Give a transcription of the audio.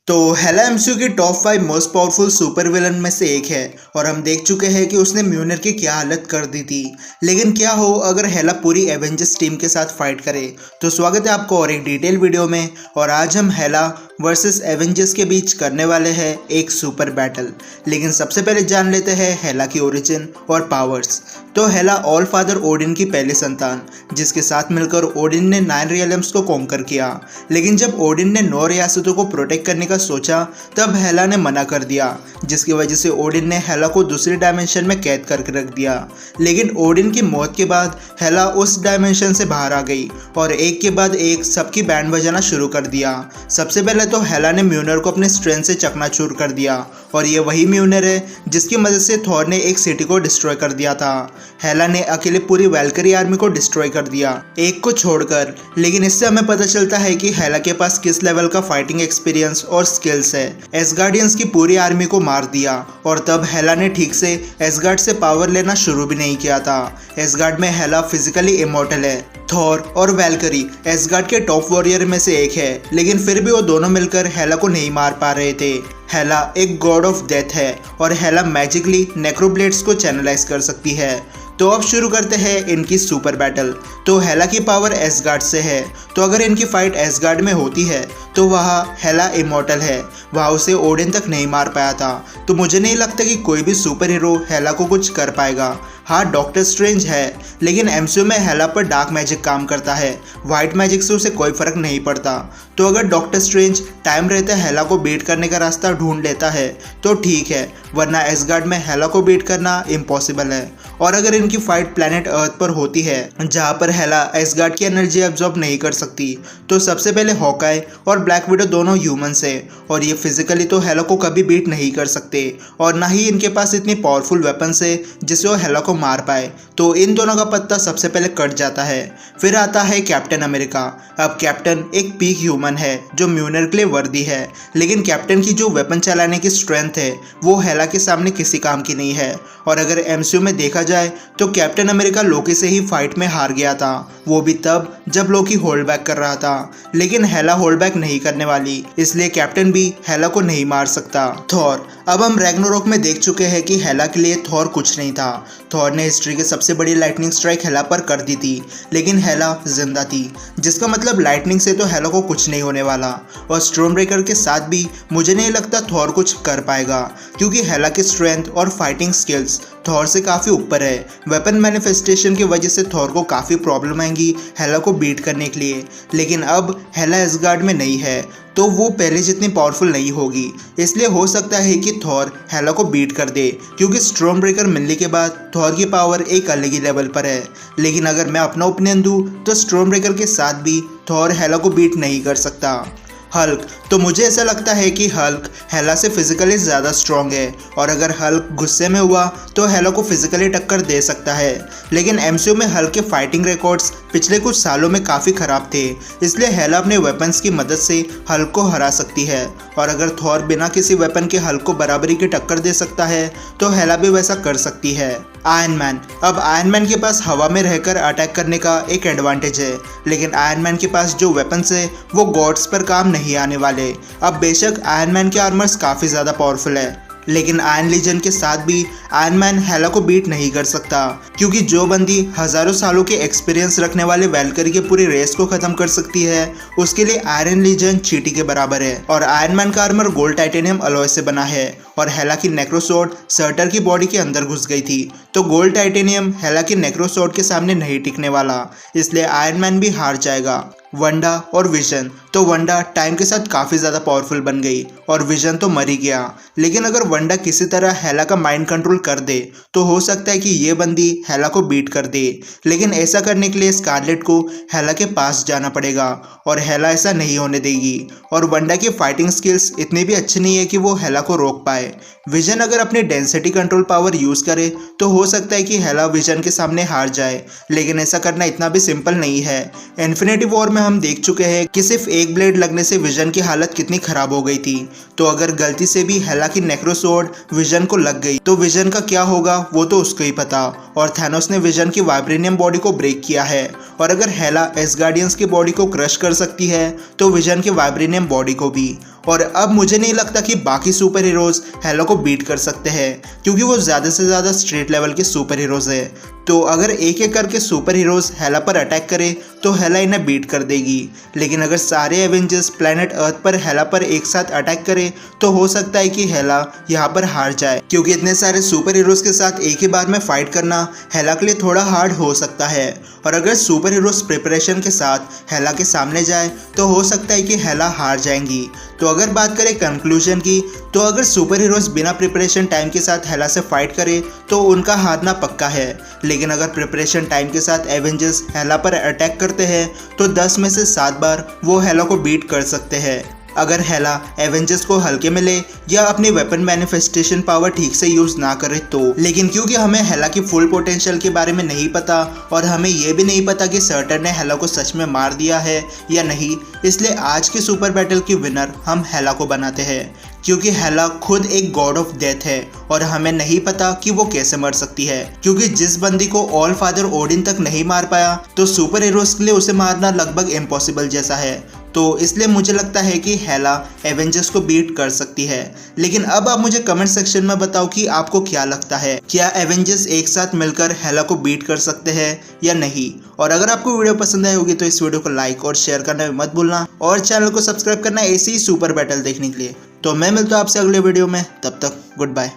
तो हेला एमसीयू की top 5 most powerful super villain में से एक है और हम देख चुके हैं कि उसने म्यूनर की क्या हालत कर दी थी। लेकिन क्या हो अगर हेला पूरी एवेंजर्स टीम के साथ फाइट करे। तो स्वागत है आपको और एक डिटेल वीडियो में। और आज हम हेला वर्सेस एवेंजर्स के बीच करने वाले हैं एक सुपर बैटल। लेकिन सबसे पहले जान लेते हैं हेला की ओरिजिन और पावर्स। तो हेला ऑल फादर ओडिन की पहली संतान, जिसके साथ मिलकर ओडिन ने 9 रियल्म्स को कॉन्कर किया। लेकिन जब ओडिन ने 9 रियासतों को प्रोटेक्ट करने का सोचा तब हेला ने मना कर दिया, जिसकी वजह से ओडिन ने हेला को दूसरी डायमेंशन में कैद करके रख दिया। लेकिन ओडिन की मौत के बाद हेला उस डायमेंशन से बाहर आ गई और एक के बाद एक सबकी बैंड बजाना शुरू कर दिया। सबसे पहले तो हेला ने म्यूनर को अपने स्ट्रेंथ से चकनाचूर कर दिया और ये वही म्यूनर है जिसकी मदद से थॉर ने एक सिटी को डिस्ट्रॉय कर दिया था। हेला ने अकेले पूरी वैल्करी आर्मी को डिस्ट्रॉय कर दिया, एक को छोड़कर। लेकिन इससे हमें पता चलता है कि हेला के पास किस लेवल का फाइटिंग एक्सपीरियंस और स्किल्स है। एसगार्डियंस की पूरी आर्मी को मार दिया और तब हेला ने ठीक से एसगार्ड से पावर लेना शुरू भी नहीं किया था। एसगार्ड में हेला फिजिकली इमॉर्टल है। थॉर और वैल्करी एसगार्ड के टॉप वॉरियर में से एक है, लेकिन फिर भी वो दोनों मिलकर हेला को नहीं मार पा रहे थे। हेला एक गॉड ऑफ डेथ है और हेला मैजिकली नेक्रोब्लेड्स को चैनलाइज कर सकती है। तो अब शुरू करते हैं इनकी सुपर बैटल। तो हेला की पावर एसगार्ड से है, तो अगर इनकी फाइट एसगार्ड में होती है तो वहाँ हेला इमॉर्टल है, वहाँ उसे ओडिन तक नहीं मार पाया था। तो मुझे नहीं लगता कि कोई भी सुपर हीरो हेला को कुछ कर पाएगा। हाँ, डॉक्टर स्ट्रेंज है, लेकिन एमसीयू में हेला पर डार्क मैजिक काम करता है, वाइट मैजिक से उसे कोई फर्क नहीं पड़ता। तो अगर डॉक्टर स्ट्रेंज टाइम रहते हेला को बीट करने का रास्ता ढूंढ लेता है तो ठीक है, वरना एसगार्ड में हेला को बीट करना इम्पॉसिबल है। और अगर इनकी फाइट प्लैनेट अर्थ पर होती है जहाँ पर हेला एसगार्ड की एनर्जी एब्जॉर्ब नहीं कर सकती, तो सबसे पहले हॉकाई और ब्लैक विडो दोनों ह्यूमंस है और ये फिजिकली तो हेला को कभी बीट नहीं कर सकते और ना ही इनके पास इतनी पावरफुल वेपन्स है जिससे वो हेला को मार पाए। तो इन दोनों का पत्ता सबसे पहले कट जाता है। फिर आता है कैप्टन अमेरिका। अब कैप्टन एक पीक ह्यूमन है जो म्यूनर के लिए वर्दी है, लेकिन कैप्टन की जो वेपन चलाने की स्ट्रेंथ है वो हेला के सामने किसी काम की नहीं है। और अगर एमसीयू में देखा जाए तो कैप्टन अमेरिका लोकी से ही फाइट में हार गया था, वो भी तब जब लोकी होल्ड बैक कर रहा था। लेकिन हेला होल्ड बैक नहीं करने वाली, इसलिए कैप्टन भी हेला को नहीं मार सकता। थॉर। अब हम रैग्नारोक में देख चुके हैं कि हेला के लिए थॉर कुछ नहीं था। थॉर ने हिस्ट्री के सबसे बड़ी लाइटनिंग स्ट्राइक हेला पर कर दी थी, लेकिन हेला जिंदा थी, जिसका मतलब लाइटनिंग से तो हेला को कुछ नहीं होने वाला। और स्टॉर्म ब्रेकर के साथ भी मुझे नहीं लगता थॉर कुछ कर पाएगा, क्योंकि हेला की स्ट्रेंथ और फाइटिंग स्किल्स थॉर से काफ़ी ऊपर है। वेपन मैनिफेस्टेशन की वजह से थॉर को काफ़ी प्रॉब्लम आएंगी हेला को बीट करने के लिए। लेकिन अब हेला एसगार्ड में नहीं है, तो वो पहले जितनी पावरफुल नहीं होगी, इसलिए हो सकता है कि थॉर हेला को बीट कर दे, क्योंकि स्टॉर्म ब्रेकर मिलने के बाद थॉर की पावर एक अलग ही लेवल पर है। लेकिन अगर मैं अपना ओपिनियन दूँ तो स्टॉर्म ब्रेकर के साथ भी थॉर हेला को बीट नहीं कर सकता। हल्क। तो मुझे ऐसा लगता है कि हल्क हेला से फिजिकली ज़्यादा स्ट्रॉन्ग है और अगर हल्क गुस्से में हुआ तो हेला को फिजिकली टक्कर दे सकता है। लेकिन एमसीयू में हल्क के फाइटिंग रिकॉर्ड्स पिछले कुछ सालों में काफ़ी ख़राब थे, इसलिए हेला अपने वेपन्स की मदद से हल्क को हरा सकती है। और अगर थॉर बिना किसी वेपन के हल्क को बराबरी की टक्कर दे सकता है तो हेला भी वैसा कर सकती है। Iron man. अब आयरन मैन के पास हवा में रहकर अटैक करने का एक एडवांटेज है, लेकिन आयरन मैन के पास जो वेपन्स है वो गॉड्स पर काम नहीं आने वाले। अब बेशक आयरन मैन के आर्मर्स काफ़ी ज़्यादा पावरफुल है, लेकिन आयरन लीजन के साथ भी आयरन मैन हेला को बीट नहीं कर सकता, क्योंकि जो बंदी हज़ारों सालों के एक्सपीरियंस रखने वाले वैल्करी के पूरी रेस को ख़त्म कर सकती है, उसके लिए आयरन लीजन चींटी के बराबर है। और आयरन मैन का आर्मर गोल्ड टाइटेनियम अलॉय से बना है और हेला की नेक्रोसोर्ड सर्टर की बॉडी के अंदर घुस गई थी, तो गोल्ड टाइटेनियम हेला की नेक्रोसोर्ड के सामने नहीं टिकने वाला, इसलिए आयरन मैन भी हार जाएगा। वंडा और विजन। तो वंडा टाइम के साथ काफ़ी ज़्यादा पावरफुल बन गई और विजन तो मर ही गया। लेकिन अगर वंडा किसी तरह हेला का माइंड कंट्रोल कर दे तो हो सकता है कि ये बंदी हेला को बीट कर दे। लेकिन ऐसा करने के लिए स्कारलेट को हेला के पास जाना पड़ेगा और हेला ऐसा नहीं होने देगी। और वंडा की फाइटिंग स्किल्स इतनी भी अच्छी नहीं है कि वो हेला को रोक पाए। विजन अगर अपनी डेंसिटी कंट्रोल पावर यूज़ करे तो हो सकता है कि हेला विजन के सामने हार जाए, लेकिन ऐसा करना इतना भी सिंपल नहीं है। इन्फिनिटी वॉर में हम देख चुके हैं कि सिर्फ एक ब्लेड लगने से विजन की हालत कितनी खराब हो गई थी। तो अगर गलती से भी हेला की नेक्रोसोर्ड विजन को लग गई तो विजन का क्या होगा वो तो उसको ही पता। और थैनोस ने विजन की वाइब्रेनियम बॉडी को ब्रेक किया है, और अगर हेला एसगार्डियंस की बॉडी को क्रश कर सकती है तो विजन की वाइब्रेनियम बॉडी को भी। और अब मुझे नहीं लगता कि बाकी सुपर हीरोज हेला को बीट कर सकते हैं, क्योंकि वो ज़्यादा से ज़्यादा स्ट्रेट लेवल के सुपर हीरोज है। तो अगर एक एक करके सुपर हीरोज हेला पर अटैक करे तो हेला इन्हें बीट कर देगी। लेकिन अगर सारे एवेंजर्स प्लैनेट अर्थ पर हेला पर एक साथ अटैक करे तो हो सकता है कि हेला यहाँ पर हार जाए, क्योंकि इतने सारे सुपर हीरोज के साथ एक ही बार में फाइट करना हेला के लिए थोड़ा हार्ड हो सकता है। और अगर सुपर हीरोज प्रिपरेशन के साथ हेला के सामने जाए तो हो सकता है कि हेला हार जाएंगी। तो अगर बात करें कंक्लूजन की, तो अगर सुपर हीरोज बिना प्रिपरेशन टाइम के साथ हेला से फाइट करे तो उनका हारना पक्का है। लेकिन अगर प्रिपरेशन टाइम के साथ एवेंजर्स हेला पर अटैक करते हैं तो 10 में से 7 बार वो हेला को बीट कर सकते हैं, अगर हेला एवेंजर्स को हल्के में ले या अपनी वेपन मैनिफेस्टेशन पावर ठीक से यूज ना करे तो। लेकिन क्योंकि हमें हेला की फुल पोटेंशियल के बारे में नहीं पता और हमें ये भी नहीं पता कि सर्टन ने हेला को सच में मार दिया है या नहीं, इसलिए आज की सुपर बैटल की विनर हम हेला को बनाते हैं, क्योंकि हेला खुद एक गॉड ऑफ डेथ है और हमें नहीं पता कि वो कैसे मर सकती है। क्योंकि जिस बंदी को ऑल फादर ओडिन तक नहीं मार पाया तो सुपर हीरोज के लिए उसे मारना लगभग इम्पॉसिबल जैसा है। तो इसलिए मुझे लगता है कि हेला एवेंजर्स को बीट कर सकती है। लेकिन अब आप मुझे कमेंट सेक्शन में बताओ कि आपको क्या लगता है, क्या एवेंजर्स एक साथ मिलकर हेला को बीट कर सकते हैं या नहीं। और अगर आपको वीडियो पसंद आई होगी तो इस वीडियो को लाइक और शेयर करना मत भूलना और चैनल को सब्सक्राइब करना ऐसी ही सुपर बैटल देखने के लिए। तो मैं मिलता हूँ आपसे अगले वीडियो में, तब तक गुड बाय।